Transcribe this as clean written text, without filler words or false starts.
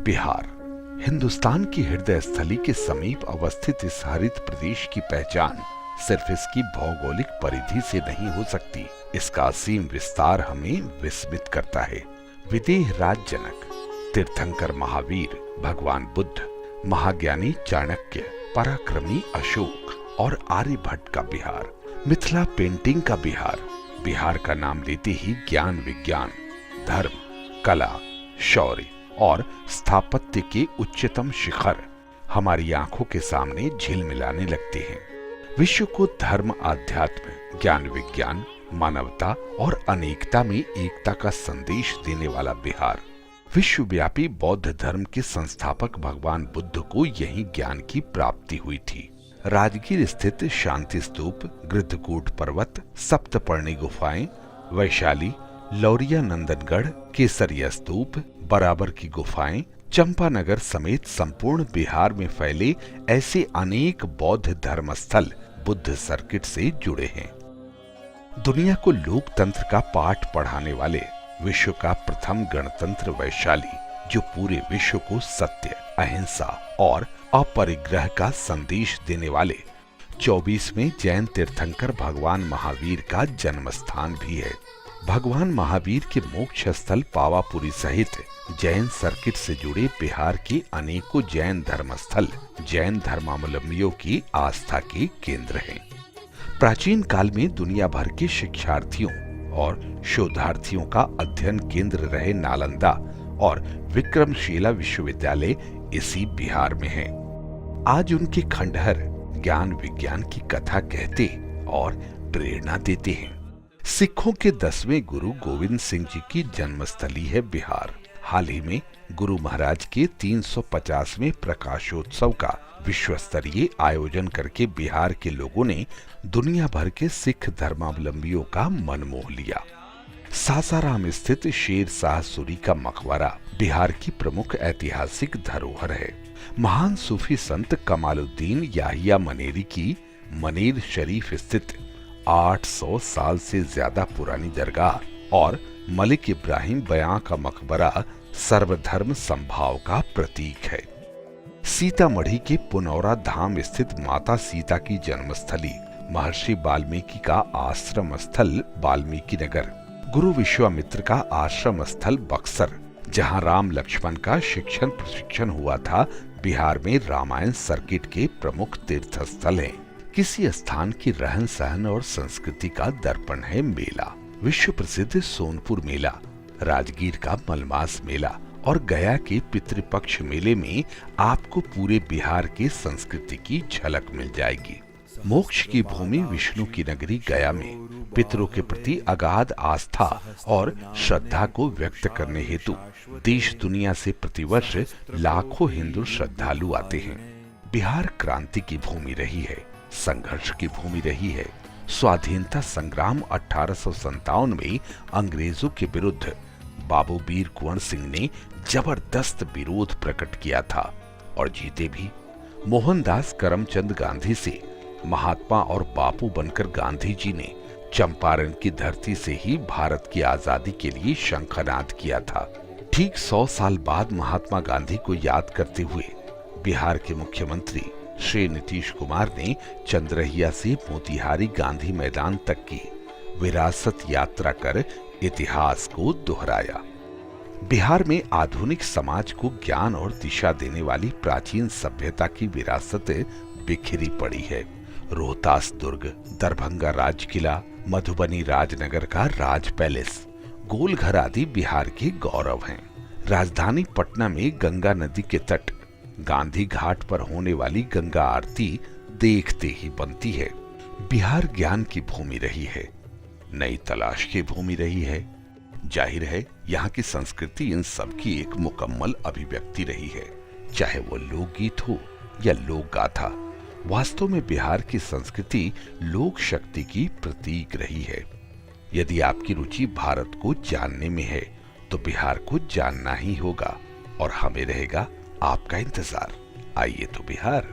बिहार हिंदुस्तान की हृदय स्थली के समीप अवस्थित इस हरित प्रदेश की पहचान सिर्फ इसकी भौगोलिक परिधि से नहीं हो सकती। इसका असीम विस्तार हमें विस्मित करता है। विदेह राज जनक, तीर्थंकर महावीर भगवान बुद्ध, महाज्ञानी चाणक्य, पराक्रमी अशोक और आर्यभट्ट का बिहार, मिथिला पेंटिंग का बिहार। बिहार का नाम लेते ही ज्ञान विज्ञान, धर्म, कला, शौर्य और स्थापत्य के उच्चतम शिखर हमारी आंखों के सामने झिलमिलाने लगते हैं। विश्व को धर्म, आध्यात्म, ज्ञान विज्ञान, मानवता और अनेकता में एकता का संदेश देने वाला बिहार। विश्वव्यापी बौद्ध धर्म के संस्थापक भगवान बुद्ध को यही ज्ञान की प्राप्ति हुई थी। राजगीर स्थित शांति स्तूप, गृद्धकूट पर्वत, सप्तपर्णी गुफाएं, वैशाली, लौरिया नंदनगढ़, केसरिया स्तूप, बराबर की गुफाएं, चंपानगर समेत संपूर्ण बिहार में फैले ऐसे अनेक बौद्ध धर्मस्थल बुद्ध सर्किट से जुड़े हैं। दुनिया को लोकतंत्र का पाठ पढ़ाने वाले विश्व का प्रथम गणतंत्र वैशाली, जो पूरे विश्व को सत्य, अहिंसा और अपरिग्रह का संदेश देने वाले 24वें जैन तीर्थंकर भगवान महावीर का जन्म स्थान भी है। भगवान महावीर के मोक्ष स्थल पावापुरी सहित जैन सर्किट से जुड़े बिहार के अनेकों जैन धर्मस्थल जैन धर्मावलंबियों की आस्था के केंद्र हैं। प्राचीन काल में दुनिया भर के शिक्षार्थियों और शोधार्थियों का अध्ययन केंद्र रहे नालंदा और विक्रमशिला विश्वविद्यालय इसी बिहार में है। आज उनके खंडहर ज्ञान विज्ञान की कथा कहते और प्रेरणा देते हैं। सिखों के 10वें गुरु गोविंद सिंह जी की जन्मस्थली है बिहार। हाल ही में गुरु महाराज के 350वें प्रकाशोत्सव का विश्व स्तरीय आयोजन करके बिहार के लोगों ने दुनिया भर के सिख धर्मावलंबियों का मन मोह लिया। सासाराम स्थित शेर शाह सूरी का मकबरा बिहार की प्रमुख ऐतिहासिक धरोहर है। महान सूफी संत कमालुद्दीन याहिया मनेरी की मनेर शरीफ स्थित 800 साल से ज्यादा पुरानी दरगाह और मलिक इब्राहिम बयां का मकबरा सर्वधर्म संभाव का प्रतीक है। सीतामढ़ी के पुनौरा धाम स्थित माता सीता की जन्मस्थली, महर्षि वाल्मीकि का आश्रम स्थल वाल्मीकि नगर, गुरु विश्वामित्र का आश्रम स्थल बक्सर, जहां राम लक्ष्मण का शिक्षण प्रशिक्षण हुआ था, बिहार में रामायण सर्किट के प्रमुख तीर्थ स्थल है। किसी स्थान की रहन सहन और संस्कृति का दर्पण है मेला। विश्व प्रसिद्ध सोनपुर मेला, राजगीर का मलमास मेला और गया के पितृपक्ष मेले में आपको पूरे बिहार के संस्कृति की झलक मिल जाएगी। मोक्ष की भूमि विष्णु की नगरी गया में पितरों के प्रति अगाध आस्था और श्रद्धा को व्यक्त करने हेतु देश दुनिया से प्रतिवर्ष लाखों हिंदू श्रद्धालु आते हैं। बिहार क्रांति की भूमि रही है, संघर्ष की भूमि रही है। स्वाधीनता संग्राम 1857 में अंग्रेजों के विरुद्ध बाबू वीर कुंवर सिंह ने जबरदस्त विरोध प्रकट किया था और जीते भी। मोहनदास करमचंद गांधी से महात्मा और बापू बनकर गांधी जी ने चंपारण की धरती से ही भारत की आजादी के लिए शंखनाद किया था। ठीक 100 साल बाद महात्मा गांधी को याद करते हुए बिहार के मुख्यमंत्री श्री नीतीश कुमार ने चंद्रहिया से मोतिहारी गांधी मैदान तक की विरासत यात्रा कर इतिहास को दोहराया। बिहार में आधुनिक समाज को ज्ञान और दिशा देने वाली प्राचीन सभ्यता की विरासत बिखरी पड़ी है। रोहतास दुर्ग, दरभंगा राज किला, मधुबनी राजनगर का राज पैलेस, गोलघर आदि बिहार के गौरव हैं। राजधानी पटना में गंगा नदी के तट, गांधी घाट पर होने वाली गंगा आरती देखते ही बनती है। बिहार ज्ञान की भूमि रही है, नई तलाश की भूमि रही है। जाहिर है यहाँ की संस्कृति इन सब की एक मुकम्मल अभिव्यक्ति रही है, चाहे वो लोकगीत हो या लोक गाथा। वास्तव में बिहार की संस्कृति लोक शक्ति की प्रतीक रही है। यदि आपकी रुचि भारत को जानने में है तो बिहार को जानना ही होगा और हमें रहेगा आपका इंतजार। आइए तो बिहार।